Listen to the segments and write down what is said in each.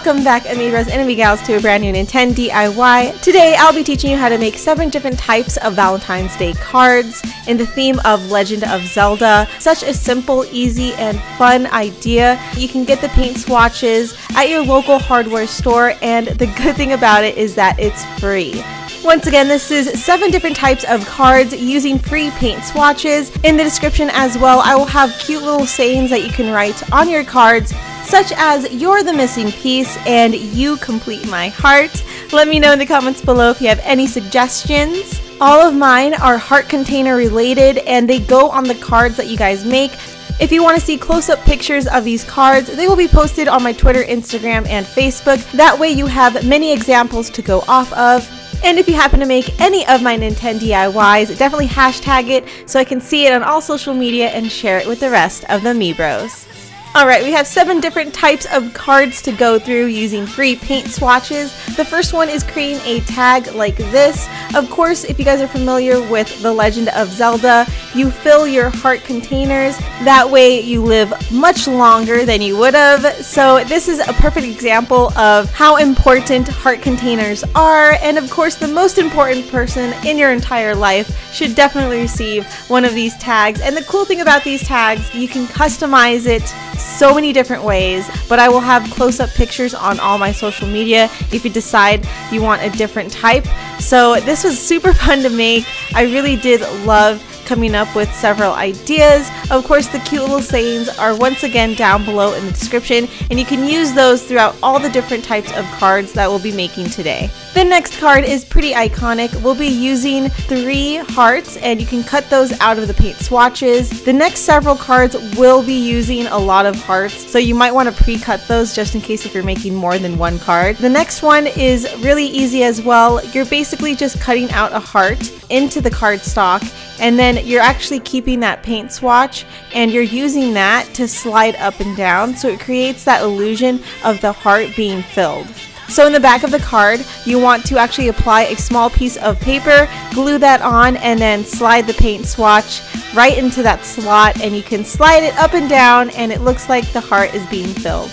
Welcome back, amiibros and amigals, to a brand new NintenDIY. Today I'll be teaching you how to make 7 different types of Valentine's Day cards in the theme of Legend of Zelda. Such a simple, easy, and fun idea. You can get the paint swatches at your local hardware store, and the good thing about it is that it's free. Once again, this is 7 different types of cards using free paint swatches. In the description as well, I will have cute little sayings that you can write on your cards, such as "You're the missing piece" and "You complete my heart." Let me know in the comments below if you have any suggestions. All of mine are heart container related, and they go on the cards that you guys make. If you want to see close-up pictures of these cards, they will be posted on my Twitter, Instagram, and Facebook. That way you have many examples to go off of. And if you happen to make any of my NintenDIYs, definitely hashtag it so I can see it on all social media and share it with the rest of the amiibros. Alright, we have 7 different types of cards to go through using free paint swatches. The first one is creating a tag like this. Of course, if you guys are familiar with The Legend of Zelda, you fill your heart containers. That way you live much longer than you would have. So this is a perfect example of how important heart containers are. And of course, the most important person in your entire life should definitely receive one of these tags. And the cool thing about these tags, you can customize it so many different ways, but I will have close-up pictures on all my social media if you decide you want a different type. So this was super fun to make. I really did love coming up with several ideas. Of course, the cute little sayings are once again down below in the description, and you can use those throughout all the different types of cards that we'll be making today. The next card is pretty iconic. We'll be using 3 hearts, and you can cut those out of the paint swatches. The next several cards will be using a lot of hearts, so you might want to pre-cut those just in case if you're making more than one card. The next one is really easy as well. You're basically just cutting out a heart into the cardstock, and then you're actually keeping that paint swatch and you're using that to slide up and down, so it creates that illusion of the heart being filled. So in the back of the card, you want to actually apply a small piece of paper, glue that on, and then slide the paint swatch right into that slot, and you can slide it up and down and it looks like the heart is being filled.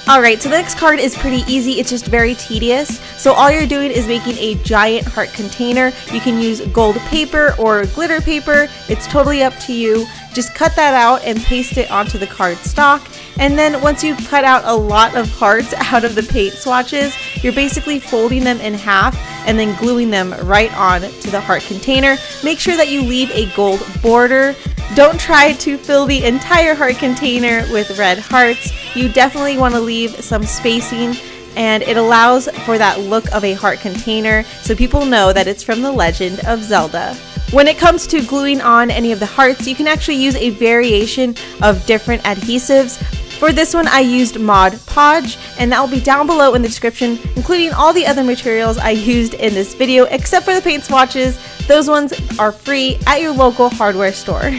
Alright, so the next card is pretty easy. It's just very tedious. So all you're doing is making a giant heart container. You can use gold paper or glitter paper. It's totally up to you. Just cut that out and paste it onto the cardstock. And then once you cut out a lot of hearts out of the paint swatches, you're basically folding them in half and then gluing them right on to the heart container. Make sure that you leave a gold border. Don't try to fill the entire heart container with red hearts. You definitely want to leave some spacing, and it allows for that look of a heart container so people know that it's from The Legend of Zelda. When it comes to gluing on any of the hearts, you can actually use a variation of different adhesives. For this one, I used Mod Podge, and that will be down below in the description, including all the other materials I used in this video, except for the paint swatches. Those ones are free at your local hardware store.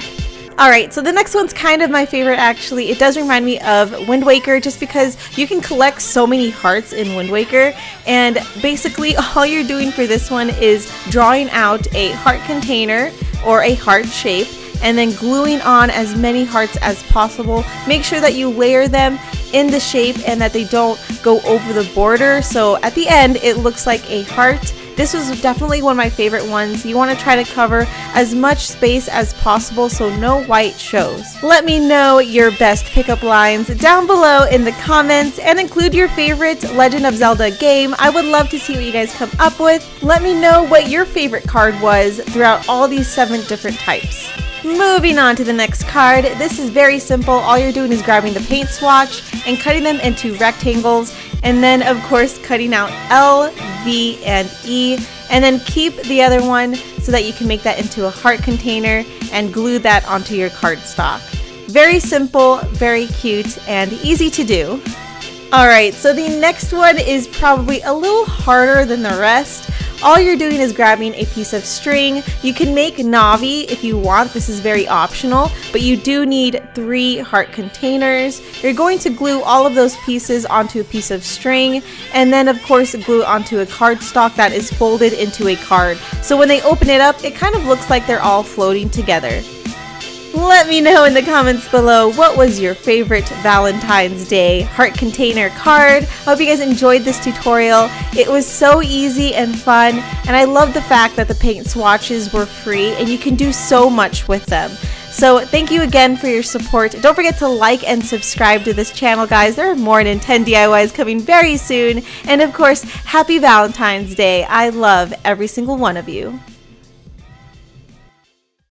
Alright, so the next one's kind of my favorite actually. It does remind me of Wind Waker just because you can collect so many hearts in Wind Waker, and basically all you're doing for this one is drawing out a heart container or a heart shape and then gluing on as many hearts as possible. Make sure that you layer them in the shape and that they don't go over the border, so at the end it looks like a heart. This was definitely one of my favorite ones. You want to try to cover as much space as possible so no white shows. Let me know your best pickup lines down below in the comments, and include your favorite Legend of Zelda game. I would love to see what you guys come up with. Let me know what your favorite card was throughout all these 7 different types. Moving on to the next card. This is very simple. All you're doing is grabbing the paint swatch and cutting them into rectangles, and then of course cutting out L, V, and E, and then keep the other one so that you can make that into a heart container and glue that onto your cardstock. Very simple, very cute, and easy to do. Alright, so the next one is probably a little harder than the rest. All you're doing is grabbing a piece of string. You can make Navi if you want. This is very optional, but you do need 3 heart containers. You're going to glue all of those pieces onto a piece of string, and then of course glue onto a cardstock that is folded into a card. So when they open it up, it kind of looks like they're all floating together. Let me know in the comments below what was your favorite Valentine's Day heart container card. I hope you guys enjoyed this tutorial. It was so easy and fun, and I love the fact that the paint swatches were free and you can do so much with them. So thank you again for your support. Don't forget to like and subscribe to this channel, guys. There are more NintenDIYs coming very soon. And of course, happy Valentine's Day. I love every single one of you.